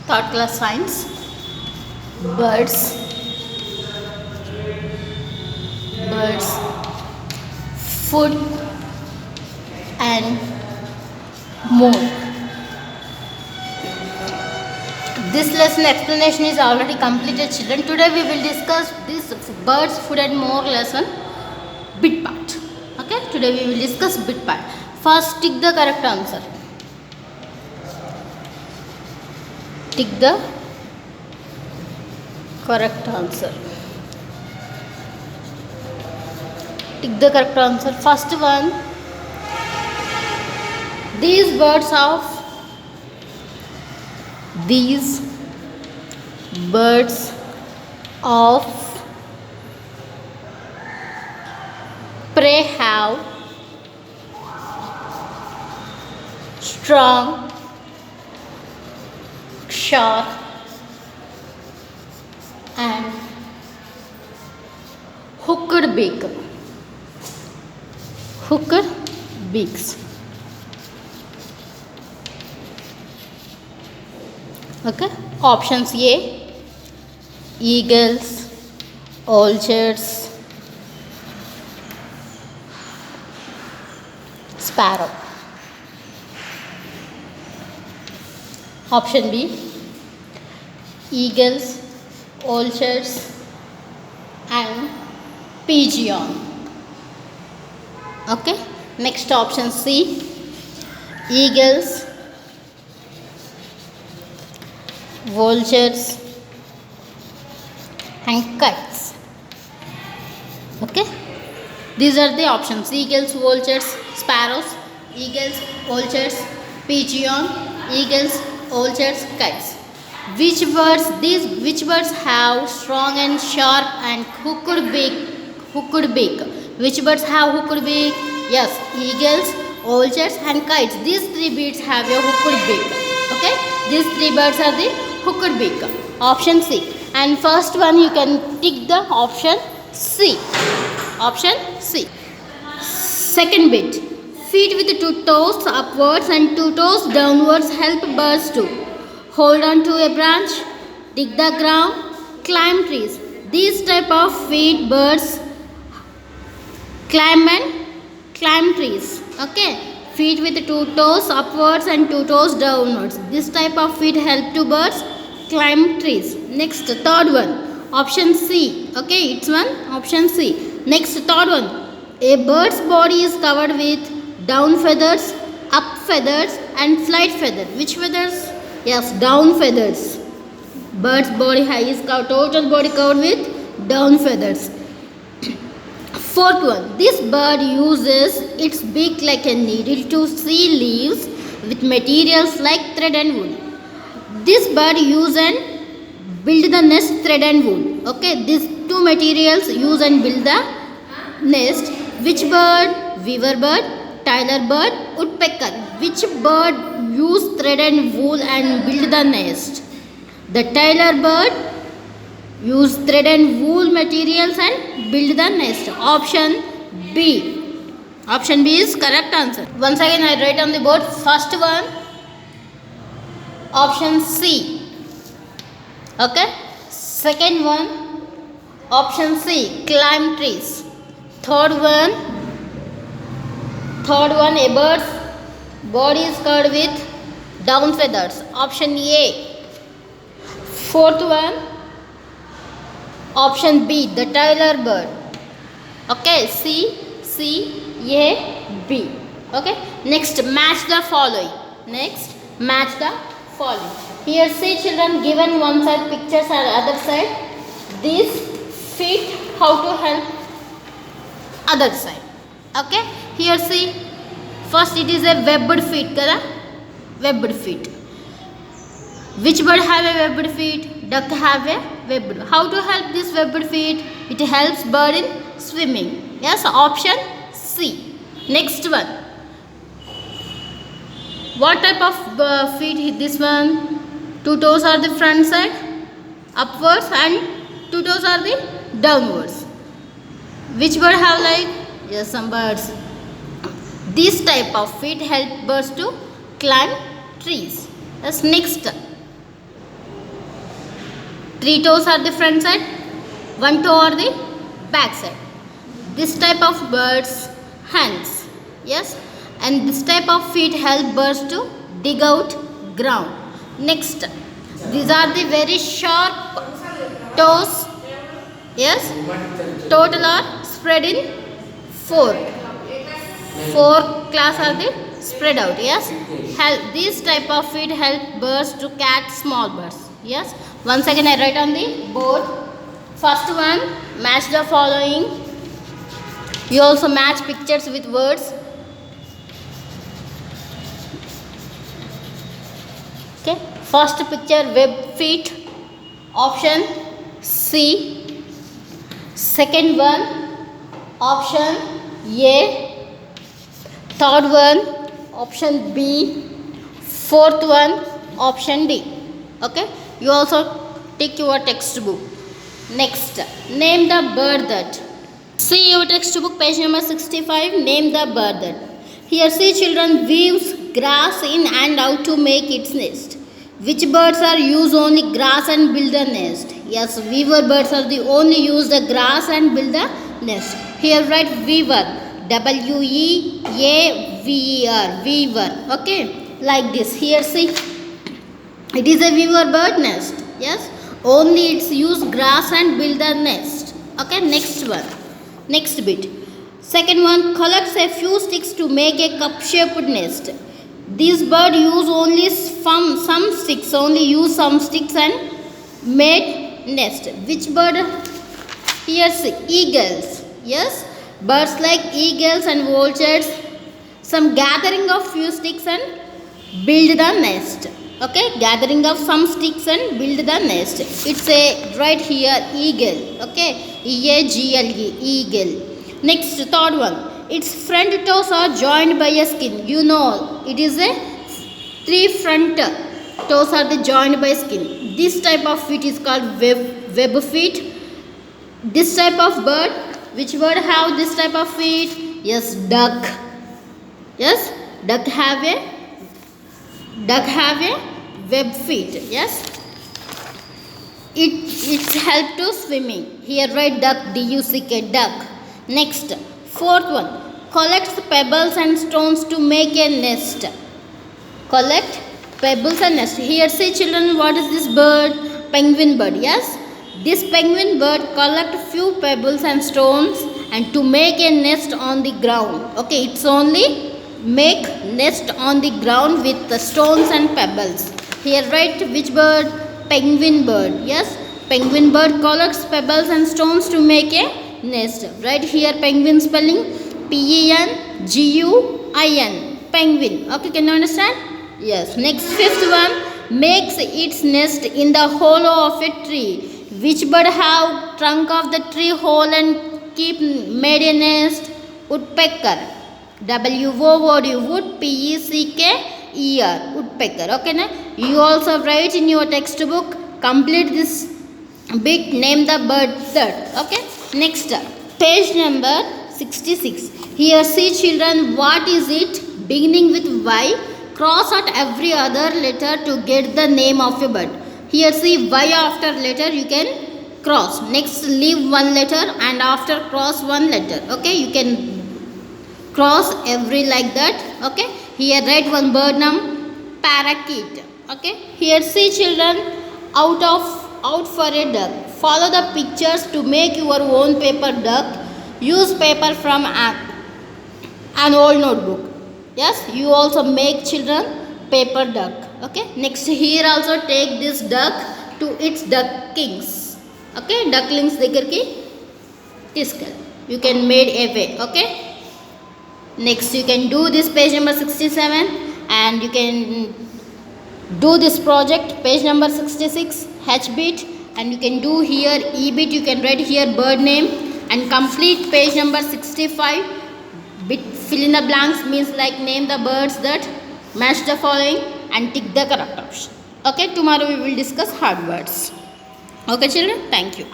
Third class science. Birds. Birds. Food and more. This lesson explanation is already completed, children. Today we will discuss this birds, food and more lesson bit part. Okay, today we will discuss bit part. First, tick the correct answer. Tick the correct answer. Tick the correct answer. First one. These birds of prey have strong, sharp and hooked beak. Hooked beaks. Okay. Options A: eagles, vultures, sparrow. Option B: eagles, vultures and pigeon. Okay. Next, option C: eagles, vultures and kites. Okay, these are the options: eagles, vultures, sparrows, eagles, vultures, pigeon, eagles, vultures, kites. Which birds have strong and sharp and hooked beak? Which birds have hooked beak? Yes, eagles, vultures and kites. These three birds have a hooked beak. Okay, these three birds are the hooked beak. Option C. And first one you can tick the option C. Option C. Second bit. Feet with 2 toes upwards and 2 toes downwards help birds to hold on to a branch, dig the ground, climb trees. These type of feet birds climb trees. Okay. Feet with 2 toes upwards and 2 toes downwards. This type of feet help to birds climb trees. Next, third one. Option C. Okay, it's one. Option C. Next, third one. A bird's body is covered with down feathers, up feathers and flight feathers. Which feathers? Yes, down feathers. Bird's body is total body covered with down feathers. Fourth one. This bird uses its beak like a needle to see leaves with materials like thread and wool. This bird use and build the nest thread and wool. Okay, these two materials use and build the nest. Which bird? Weaver bird, Tyler bird, woodpecker. Which bird use thread and wool and build the nest? The Tyler bird use thread and wool materials and build the nest. Option B. Option B is correct answer. Once again I write on the board. First one, option C. Okay. Second one, option C, climb trees. Third one, a bird's body is covered with down feathers. Option A. Fourth one, option B, the Tyler bird. Okay, C, A, B. Okay. Next, match the following. Here, see children, given one side pictures and other side. These feet how to help other side. Okay. Here see. First, it is a webbed feet. Webbed feet. Which bird have a webbed feet? Duck have a webbed. How to help this webbed feet? It helps bird in swimming. Yes, option C. Next one. What type of feet is this one? 2 toes are the front side, upwards, and 2 toes are the downwards. Which bird have like? Yes, some birds. This type of feet help birds to climb trees. That's next. 3 toes are the front side, 1 toe are the back side. This type of birds hands, yes, and this type of feet help birds to dig out ground. Next, these are the very sharp toes, yes, total are spread in 4. 4 class are the spread out, yes. Help, these type of feet help birds to catch small birds, yes. Once again I write on the board. First one, match the following. You also match pictures with words. Okay, first picture, web feet, option C. Second one, option A. Third one, option B. Fourth one, option D. Okay, you also take your textbook. Next, name the bird that. See your textbook, page number 65. Name the bird that. Here, see children weaves grass in and out to make its nest. Which birds are use only grass and build a nest? Yes, weaver birds are the only use the grass and build a nest. Here write weaver. W-E-A-V-E-R, weaver. Okay, like this. Here see, it is a weaver bird nest. Yes, only it's use grass and build a nest. Okay, next one, next bit. Second one, collects a few sticks to make a cup-shaped nest. This bird use only some sticks, and made nest. Which bird? Here see, eagles. Yes, birds like eagles and vultures, some gathering of few sticks and build the nest. Okay, gathering of some sticks and build the nest. It's a right here, eagle. Okay, E-A-G-L-E, eagle. Next, third one. Its front toes are joined by a skin. You know, it is a 3 front toes are the joined by skin. This type of feet is called web feet. This type of bird, which bird have this type of feet? Yes, duck. Yes, duck have a web feet. Yes, it's help to swimming. Here write duck, D-U-C-K, duck. Next, fourth one, collects pebbles and stones to make a nest. Collect pebbles and nest. Here say children, what is this bird? Penguin bird. Yes, this penguin bird collect few pebbles and stones and to make a nest on the ground. Okay, it's only make nest on the ground with the stones and pebbles. Here write which bird? Penguin bird. Yes, penguin bird collects pebbles and stones to make a nest. Right here penguin spelling P-E-N-G-U-I-N, penguin. Okay, can you understand? Yes. Next, fifth one, makes its nest in the hollow of a tree. Which bird have trunk of the tree hole and keep made a nest? Woodpecker. W-O-O-D, wood, P-E-C-K-E-R, woodpecker. Okay, na? You also write in your textbook, complete this bit, name the bird that. Okay. Next, page number 66. Here see children, what is it? Beginning with Y, cross out every other letter to get the name of a bird. Here see Y after letter you can cross. Next leave one letter and after cross one letter. Okay, you can cross every like that. Okay, here write one bird name, parakeet. Okay, here see children, out for a duck. Follow the pictures to make your own paper duck. Use paper from an old notebook. Yes, you also make children paper duck. Okay, next here also take this duck to its duckings. Okay, ducklings దగ్గర కి తీసుకెళ్ళి. You can made a way. Okay, next you can do this page number 67 and you can do this project page number 66 H bit, and you can do here E bit. You can write here bird name and complete page number 65 bit. Fill in the blanks means like name the birds that, match the following and tick the correct option. Okay, tomorrow we will discuss hard words. Okay children, thank you.